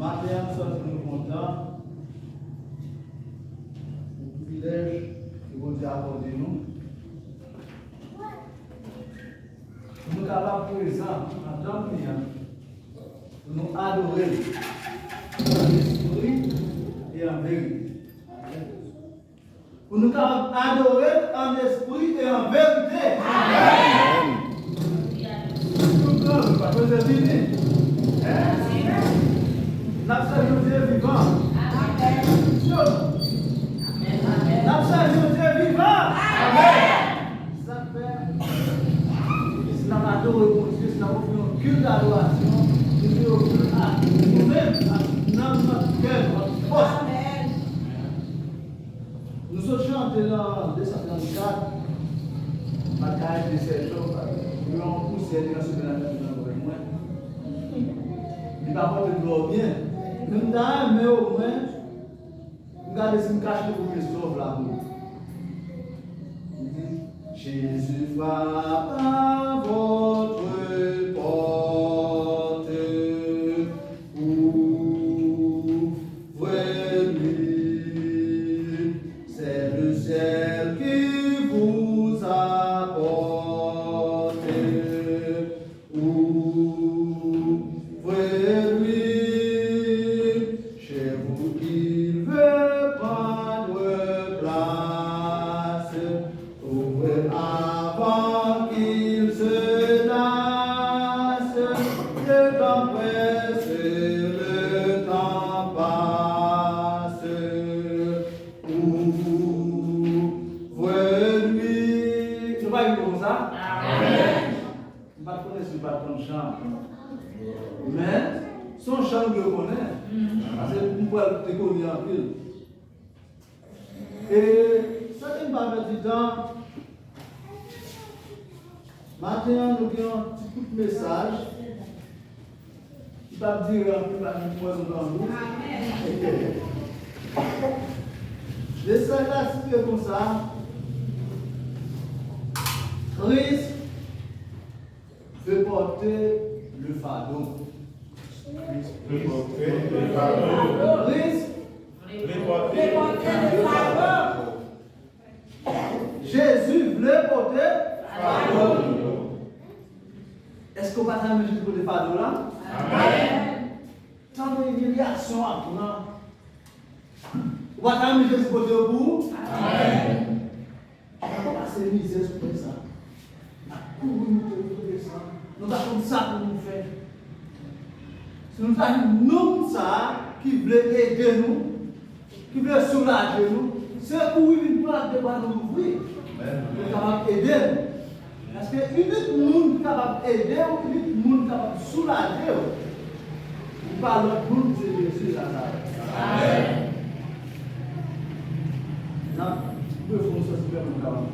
Matin, nous sommes contents. Le privilège que vous avez accordé nous. Nous sommes capables présents en tant que nous adorer en esprit et en vérité. Pour nous adorer en esprit et en vérité. Amen. Nous sommes pas tous fini. L'absolu Dieu vivant. Amen. L'absolu Dieu vivant. Amen. Ça fait. C'est dans l'adoration, c'est dans le culte d'adoration. Nous-mêmes, dans notre cœur, notre force. Nous sommes chantés dans 234, bataille de ces jours, nous avons poussé dans ce que nous avons fait. Il va pas te dire bien. Nous avons mais au moins, nous avons laissé nous cacher pour que nous sauve l'amour. Jésus frappe à votre porte. Ouvrez-lui, c'est le ciel qui vous apporte. Ouvrez-lui, chez vous il veut prendre place. Ouvrez avant qu'il se lasse. Le temps presse, le temps passe. Ouvrez-lui. Tu vas vivre comme ça? Amen. Je ne connais pas ton chant. Mais son chant, je le connais. Parce que nous pouvons te connaître en pile. Et ça qui m'a fait du temps, maintenant nous avons un petit coup de message qui va me dire un peu la même chose dans nous. Les cinq là, c'est comme ça. Christ veut porter le fardeau. Christ veut porter le fardeau. Christ veut porter le fardeau. Jésus voulait porter le fardeau. Est-ce qu'on va t'amener Jésus pour le fardeau là? Amen. Tant de réaction à toi. On va t'amener Jésus pour le bout. Amen. On va passer misère sur ça. Nous avons ça pour nous faire. Si nous avons nous ça qui veut aider nous, qui veut soulager nous, c'est pour nous devoir nous ouvrir. Nous sommes capables d'aider. Parce que unique monde capable d'aider, unique monde capable de soulager, nous parlons de monde, c'est Jésus là. Amen. Non, nous pouvons faire ça super nous capables.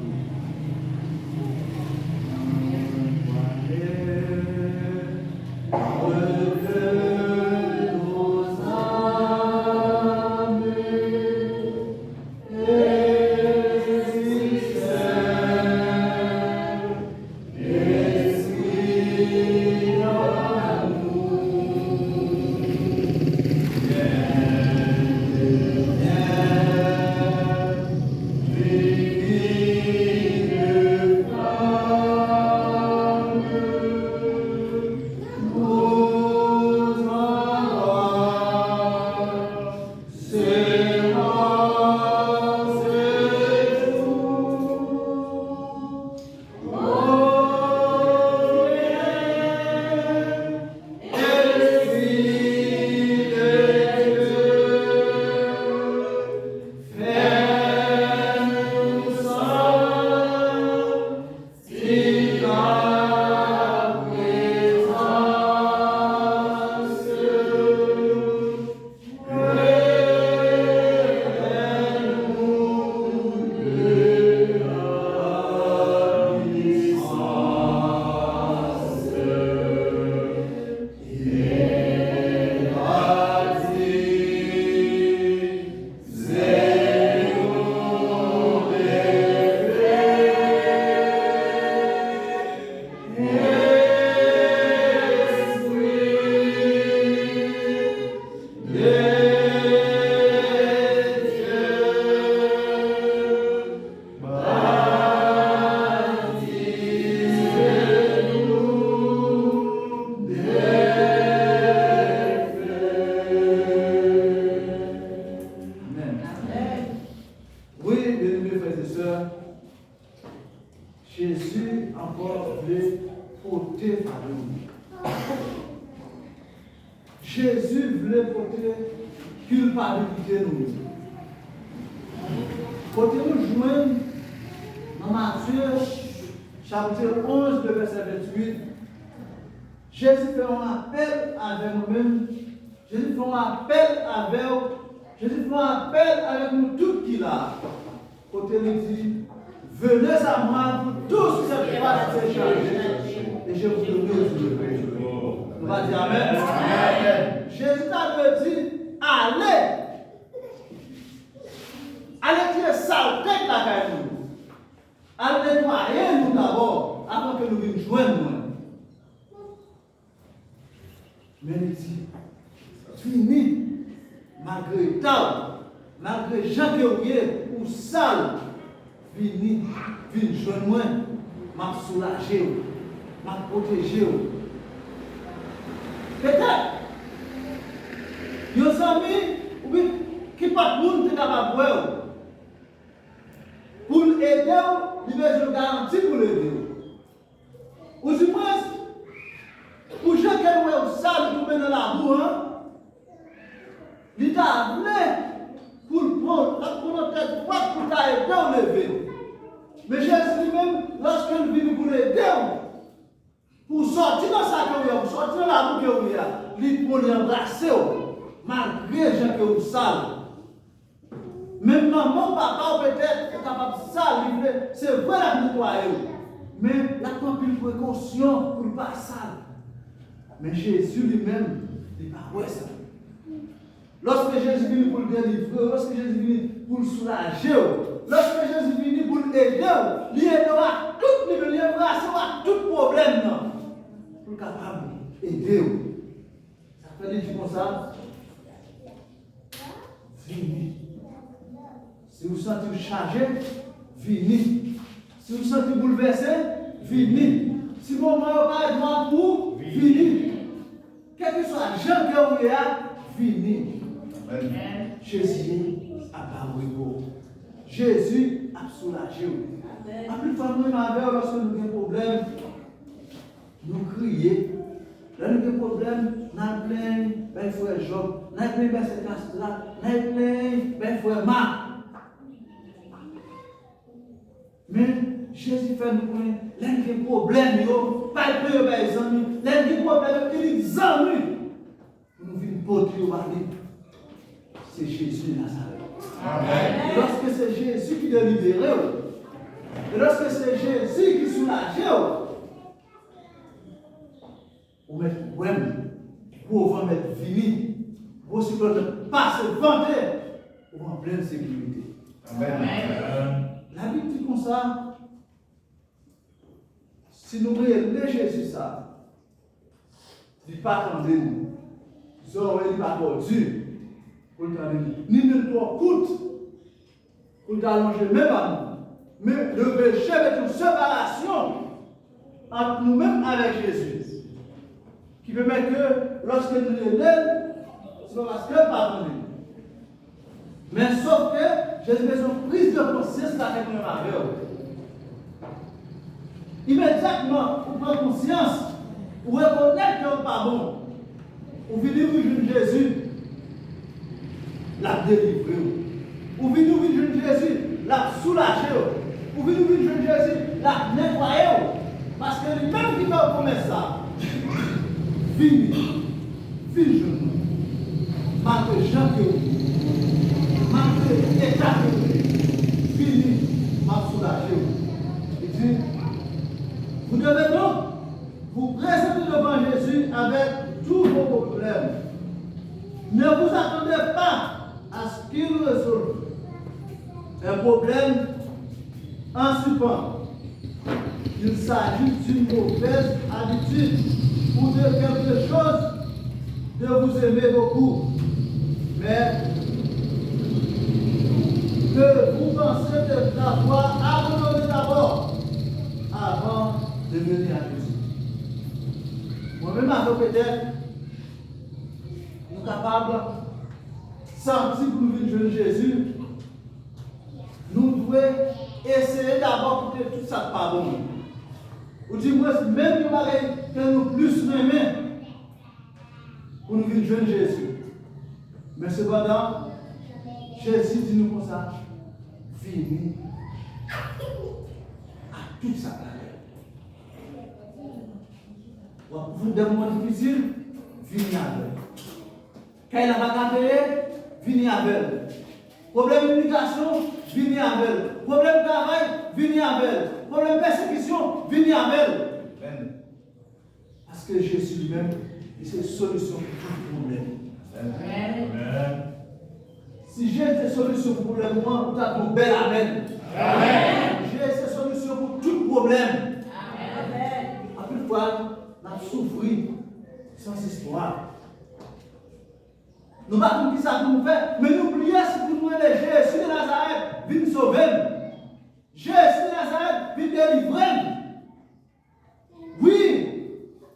Jésus voulait porter culpabilité nous. Côté nous joindre dans Matthieu, chapitre 11, le verset 28, Jésus fait un appel avec nous-mêmes. Jésus fait un appel avec Jésus fait un appel avec nous tous qui là. Côté nous dit, venez à moi pour tous ces passes chargés et je vous donnerai du repos. On va dire Amen. Amen. Jésus t'a dit, allez. Allez tirer saleté la caille nous. Allez nettoyer nous d'abord avant que nous venions joindre nous. Mais il dit, fini, malgré tout, malgré Jean que vous êtes, ou sale, fini, joindre moi, m'a soulager, m'a protéger. Peut-être, vos amis, oui, qui pas de monde qui capable de voir. Pour l'aider, il y a une garantie pour l'aider. Ou du moins, pour chacun qui est sale, pour mener la boue, il t'a amené pour le prendre, pour notre tête droite, pour t'aider à lever. Mais Jésus lui-même, lorsqu'il vient pour l'aider, pour sortir dans sa carrière, pour sortir dans la boue, il prend l'embrasser, malgré les gens qui sont sales. Même maman, papa, peut-être, est capable de sale, c'est vrai la nettoyer. Mais la prend une précaution pour ne pas sale. Mais Jésus lui-même, il n'est pas ouais ça. Lorsque Jésus vient pour le délivrer, lorsque Jésus vient pour le soulager, lorsque Jésus vient pour l'aider, il aidera tout niveau, il embrassera tout problème pour être capable d'aider. Ça fait dire comme ça. Venez. Si vous sentez chargé, venez. Si vous sentez bouleversé, venez. Si vous n'avez pas de pour, venez. Quel que soit le genre que vous avez, venez. Jésus a parlé pour Jésus a soulagé. La plupart de nous, lorsque nous avons des problèmes, nous crions. Là, nous avons des problèmes, nous avons plein de frères Job, nous avons plein de cette classe-là, nous avons plein de frères Marc. Mais Jésus fait nous connaître les problèmes, pas de problème, les amis, les problèmes qui les amis. Nous venons porter au mari. C'est Jésus de Nazareth. Amen. Et lorsque c'est Jésus qui est libéré, et lorsque c'est Jésus qui soulage, vous mettez problème, vous mettre fini, vous ne pas se vanter, vous en pleine sécurité. Amen. La Bible dit comme ça, si nous voyons Jésus ça, il ne pas attendre nous. Nous aurons pas Dieu pour le ni ne trop coûte pour t'allonger même à nous. Mais le péché est une séparation entre nous-mêmes avec Jésus. Qui permet que lorsque nous l'aidons, c'est parce que pardonner. Mais sauf que Jésus a une prise de conscience avec nous avec immédiatement, vous prenez conscience, vous reconnaissez que vous pas bon. Vous venez vous Jésus, l'a délivré. Vous venez vous Jésus, l'a soulagé. Vous venez vous Jésus, l'a nettoyé. Parce que lui-même qui fait promesse ça, vini, vini genou, malgré Jean que vous, malgré l'état que vous, vini, m'a soulagé. Il dit, vous devez donc vous présenter devant Jésus avec tous vos problèmes. Ne vous attendez pas à ce qu'il résolve un problème en support. Il s'agit d'une mauvaise habitude ou de quelque chose de vous aimer beaucoup. Mais que vous pensez de l'avoir abandonné d'abord avant de venir à Jésus. Moi-même, avec peut-être, nous sommes capables de sentir pour nous venir Jésus. Nous devons essayer d'abord de tout ça pardon. Ou du moins, même nous que nous plus aimer, pour nous venir joindre Jésus. Mais cependant, Jésus dit nous comme ça, venez à toute sa planète. Vous des moments difficiles, venez avec. Quand il n'a pas gardé, venez avec. Problème d'immigration, venez avec. Problème de travail, venez avec. Problème de persécution, venez avec. Parce que Jésus lui-même, c'est une solution pour tout problème. Amen. Si j'ai des solutions pour le problème, moi, vous avez un bel amen. J'ai des solutions pour tout problème. Amen. À plus fois, on a souffert sans espoir. Nous ne savons pas qui ça nous fait, mais nous prions si nous voulons Jésus de Nazareth, viens nous sauver. Jésus de Nazareth, viens délivrer. Oui,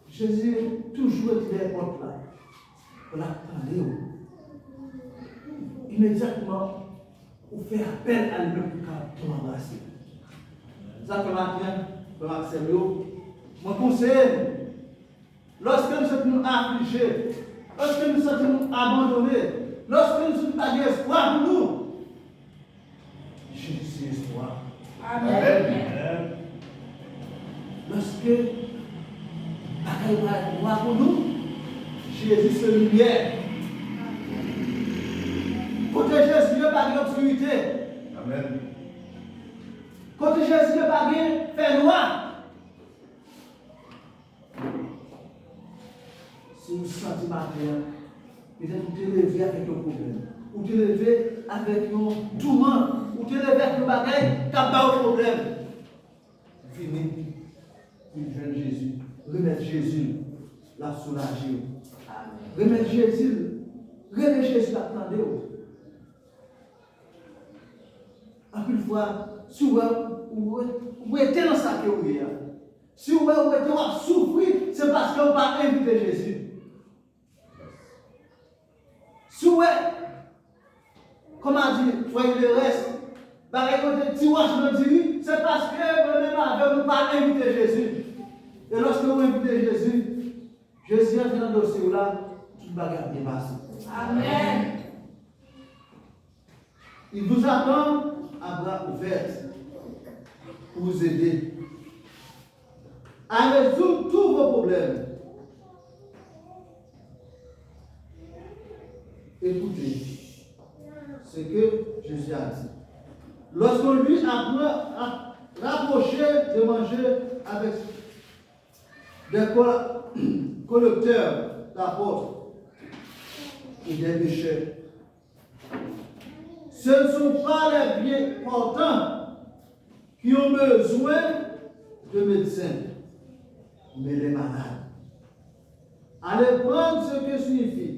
Jésus toujours été contre là. On l'attendait. Immédiatement, on fait appel à lui pour embrasser. Ça fait matin, pour Maxime, mon conseil, lorsque nous sommes affligés, lorsque nous sommes abandonnés, lorsque nous sommes pas d'espoir pour nous, Jésus est espoir. Amen. Lorsque la caille va être noire pour nous, Jésus se lumière. Côté Jésus, il n'y a pas d'obscurité. Amen. Côté Jésus, il n'y a pas de fait noir. Si vous sentez matin, peut-être vous te levez avec un problème, ou te levez avec un tourment, ou te levez avec un bagage qui n'a pas de problème. Venez, jeune Jésus, remettre Jésus, la soulager. Remettre Jésus, l'attendez. En plus fois, si vous êtes dans sa carrière, si vous êtes souffrir, c'est parce que vous n'avez pas invité Jésus. Si vous êtes, comment dire, voyez le reste, par exemple, c'est parce que vous-même n'avez pas invité Jésus. Et lorsque vous invitez Jésus, Jésus est dans le dossier là, tout le bagage est passé. Amen. Il vous attend à bras ouverts pour vous aider à résoudre tous vos problèmes. Écoutez ce que Jésus a dit. Lorsqu'on lui apprend à rapprocher de manger avec des collecteurs d'apôtres et des pécheurs, ce ne sont pas les bien portants qui ont besoin de médecins, mais les malades. Allez prendre ce que signifie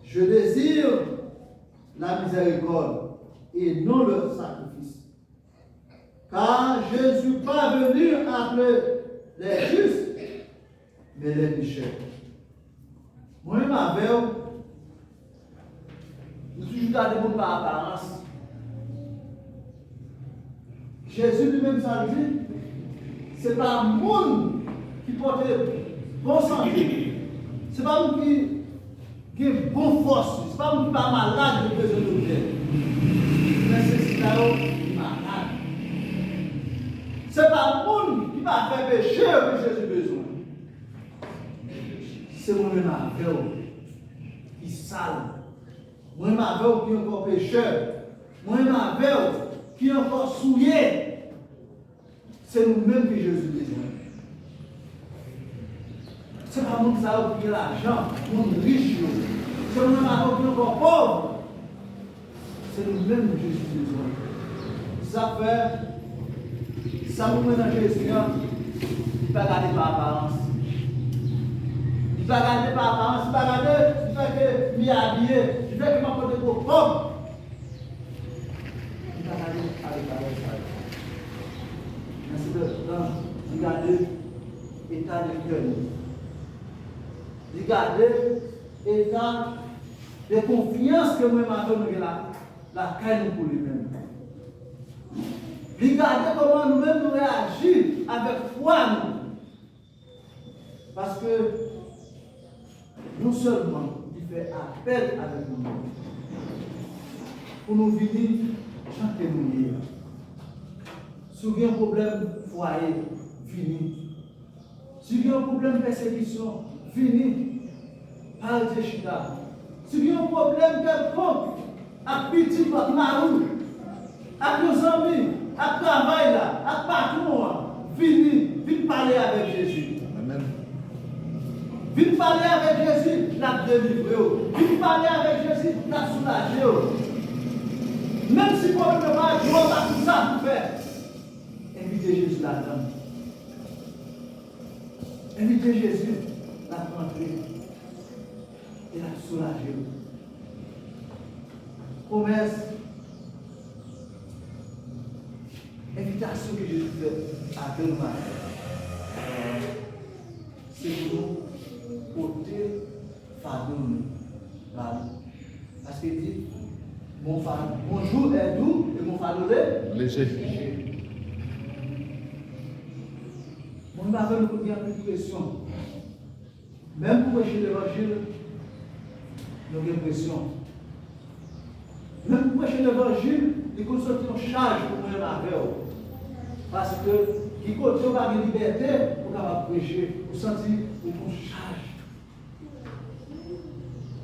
je désire la miséricorde et non le sacrifice. Car je ne suis pas venu appeler les justes, mais les pécheurs. Moi, ma belle, je suis toujours gardé mon par apparence. Jésus lui-même ça dit, c'est pas le monde qui porte bon santé. C'est pas le monde qui a bonne force. C'est pas le monde qui est malade de besoin de l'aide. Mais c'est là où il est malade. C'est pas le monde qui va faire péché que Jésus a besoin. C'est moi-même avec qui est sale. Moi-même avec qui est encore pécheur. Moi-même avec qui est encore souillé. C'est nous-mêmes que Jésus a besoin. Ce n'est pas nous qui avons pris l'argent, nous riches. C'est nous-mêmes qui avons encore pauvres. C'est nous-mêmes que Jésus a besoin. Ça fait, ça nous met dans Jésus, il ne peut pas regarder par apparence. Il ne peut pas regarder par apparence, il ne peut pas regarder, il fait que m'y habiller, il fait que m'apporter pour pauvre. Il ne peut pas regarder avec la ça. Mais c'est de regarder l'état de cœur. Regardez l'état de confiance que moi-même avons la caille pour lui-même. Regardez comment nous-mêmes nous réagissons avec foi. Parce que non seulement il fait appel avec nous, pour nous venir chanter nous. Si vous avez un problème foyer, fini. Si vous avez un problème de persécution, fini. Parlez de chita. Si vous avez un problème quelconque, à petit, à marou, à nos amis, à travail là, à patron, fini. Viens parler avec Jésus. Amen. Viens parler avec Jésus, la délivrer. Viens parler avec Jésus, la soulager. Même si vous ne pouvez pas jouer à tout ça pour faire, invitez Jésus là-dedans. Invitez Jésus à rentrer et à soulager. Promesse, invitation que Jésus fait à deux mains. C'est pour nous porter fardeau. Parce qu'il dit, mon jour est doux et mon fardeau est Léger. On va faire une pression. Même pour prêcher l'évangile, nous avons une pression. Même pour prêcher l'évangile, il faut sortir en charge pour nous avec eux. Parce que, qui côté va une liberté pour pouvoir prêcher, pour sentir une charge.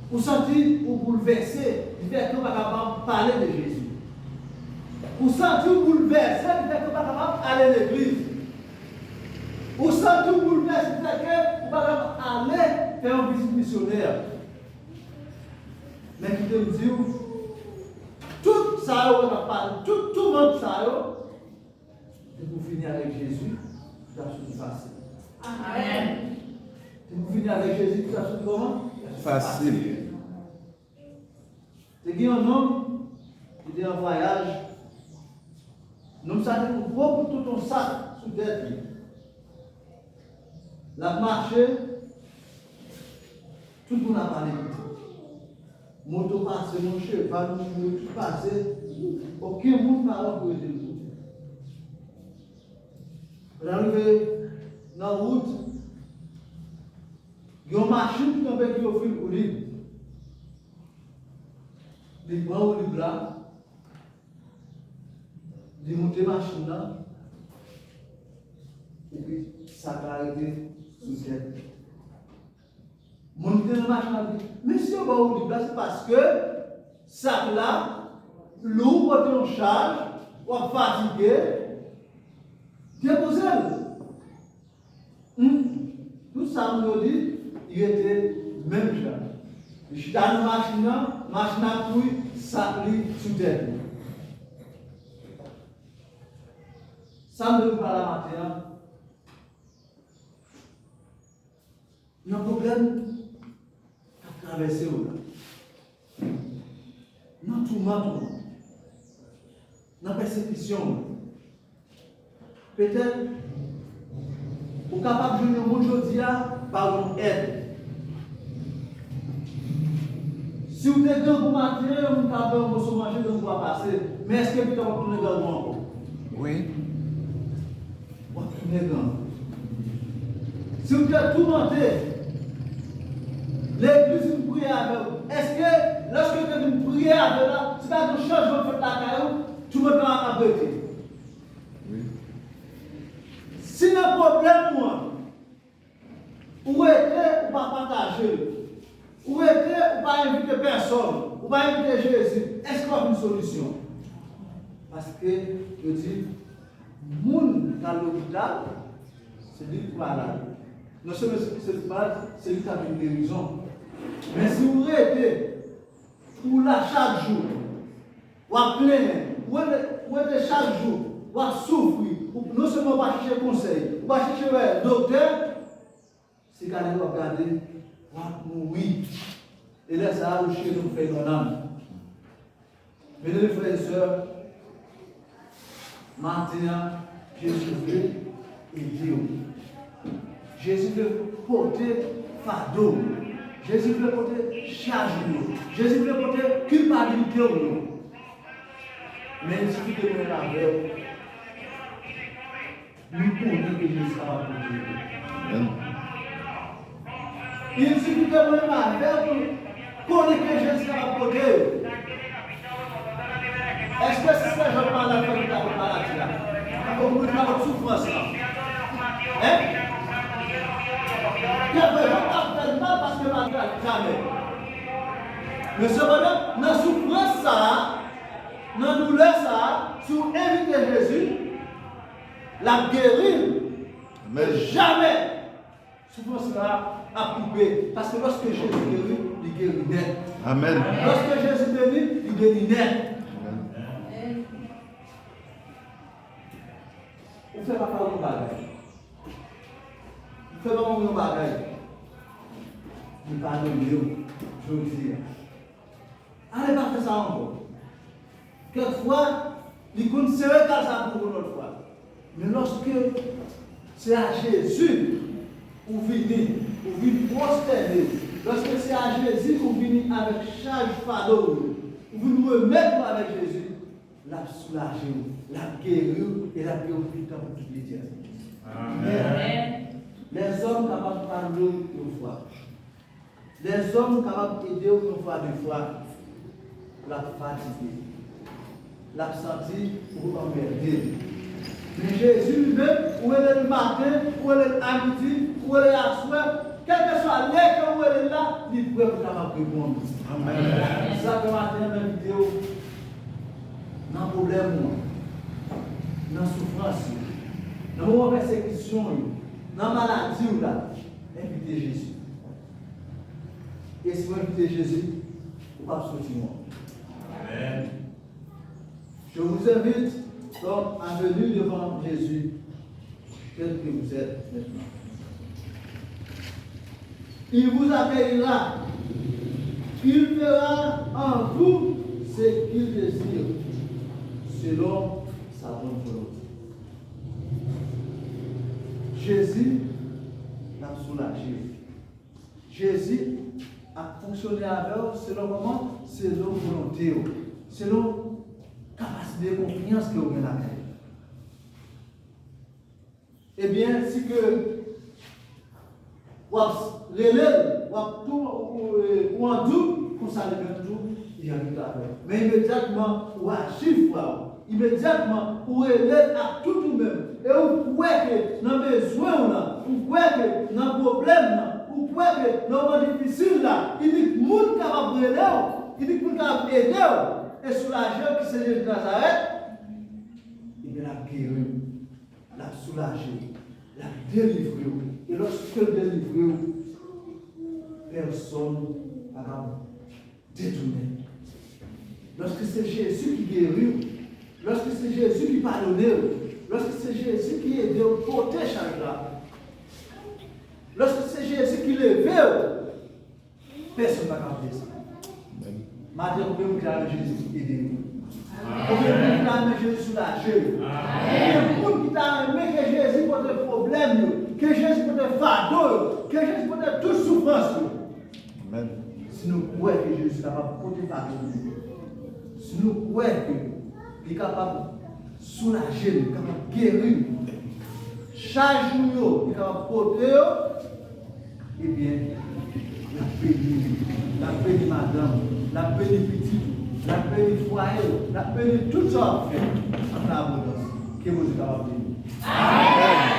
Pour sentir, pour bouleverser, liberté pour pouvoir parler de Jésus. Pour sentir bouleverser, liberté pour pouvoir aller à l'église. Pour sentir bouleverser, liberté pour pouvoir aller faire un visite missionnaire. Mais qui te dit, tout ça, on va parler, tout le monde ça, et pour finir avec Jésus, ça c'est facile. Amen. Et pour finir avec Jésus, ça c'est comment? Facile. Il y a un homme qui est en voyage. Nous savons pour beaucoup tout ton sac sous tête. La marché, tout le monde a parlé. Moto passe, mon cheval, tout passe. Aucun monde n'a pas pour aider. On est arrivé dans la route. Il y a une machine qui tombe qui offre pour lui. Les bras ou les bras. Il monte la machine là. Et puis ça va arrêter sous tête. Monter la machine là. Monsieur, c'est parce que ça là, l'eau porte en charge, ou fatigué, déposez-le. Tout ça, on nous dit, il était même charge. Je suis dans la machine à couille, ça lui sous tête. Ça me parle à matin. Il y a un problème à traverser. Dans tout le monde, dans la persécution. Peut-être, vous êtes capable de venir aujourd'hui par une aide. Si vous êtes grand pour manger, vous êtes capable de manger, donc vous va passer. Mais est-ce que vous êtes capable de tourner grand encore? Oui. Vous tournez grand. Si vous êtes tout monté, l'église vous prie avec vous. Est-ce que lorsque vous priez avec vous, c'est pas un changement de la caillou, tout le monde va abriter? Oui. Si le problème, moi, où était, ou pas partager, où était, ou pas inviter personne, ou pas inviter Jésus, est-ce qu'il y a une solution? Parce que, je dis, le monde dans l'hôpital, c'est lui qui va là. Non seulement c'est malade, c'est lui qui a une guérison. Mais si vous restez pour là chaque jour, ou à plaindre, ou êtes chaque jour, ou à souffrir, ou non seulement on va chercher conseil, on va chercher un docteur, c'est quand vous regardez, on va mourir. Et là, ça va chez nous faire mon âme. Mesdames et frères et sœurs, maintenant, Jésus veut aider. Jésus veut porter fardeau. Jésus veut porter charge. Jésus veut porter culpabilité. Mais il suffit de nous laver. Nous pouvons que Jésus va porter. Il suffit de moi avec pour connaître que Jésus a porté. Est-ce que si je parle à la maladie là, on peut faire votre souffrance là? Hein? Il y a vraiment pas parce que ma jamais. Mais cependant, dans la souffrance ça, dans la douleur ça, si vous invitez Jésus, la guérir, mais jamais souffrance là a coupé. Parce que lorsque Jésus guérit, il guérit net. Amen. Lorsque Jésus bénit, il bénit net. Vous ne faites pas mon bagage. Vous ne faites pas mon bagage. Vous pardonnez, je vous dis. Allez pas faire ça encore. Quelquefois, il conseille ça pour une autre fois. Mais lorsque c'est à Jésus, vous venez prosterner. Lorsque c'est à Jésus, vous venez avec charge fardeau. Vous nous remettez avec Jésus, la soulager, la guérir et la purifier pour toute l'éternité. Amen. Les hommes capables de parler une fois. Les hommes capables d'aider une fois, deux fois, la fatigué, la senti pour emmerder. Mais Jésus lui-même, où elle est le matin, où elle est à midi, où elle est à soir, quel que soit l'heure où elle est là, il peut être capable de répondre. Amen. Ça que matin, dans la vidéo, dans le problème, dans la souffrance, dans la persécution, dans la maladie, invitez Jésus. Et si vous invitez Jésus, vous ne pouvez pas sortir. Amen. Je vous invite donc à venir devant Jésus, tel que vous êtes maintenant. Il vous accueillera. Il fera en vous ce qu'il désire, selon sa bonne volonté. Jésus l'a soulagé. Jésus a fonctionné avec eux selon comment? Selon volonté, selon capacité de confiance que vous avez. Eh bien, si que ou en tout, pour ça, il y a tout à faire. Mais immédiatement, ou agir, immédiatement, ou élève à tout nous-mêmes. Et vous pouvez que dans le besoin, vous pouvez que dans le problème, vous pouvez que dans le moment difficile, il dit que monde capable de aider, il dit que monde capable d'aider, et soulager qui c'est Jésus de Nazareth, il va la guérir, la soulager, la délivrer. Et lorsque le délivrer, personne ne va détourner. Lorsque c'est Jésus qui guérit, lorsque c'est Jésus qui pardonne, lorsque c'est Jésus qui aide à porter chaque là, lorsque c'est Jésus qui lève, personne ne va garder ça. Maintenant, vous pouvez me Jésus aidez-nous. Vous pouvez me Jésus soulager. Il y a beaucoup qui t'a aimé que Jésus pour des problèmes, que Jésus pour des fardeaux, que Jésus pour des toutes souffrances. Amen. Si nous croyons que Jésus est capable de porter fardeau, si nous croyons qu'il est capable de soulager, capable de guérir, chaque jour, il est capable de porter, eh bien, la paix de madame, la paix de petit, la paix du foyer, la paix de tout ça, en abondance, que vous êtes capable de. Amen.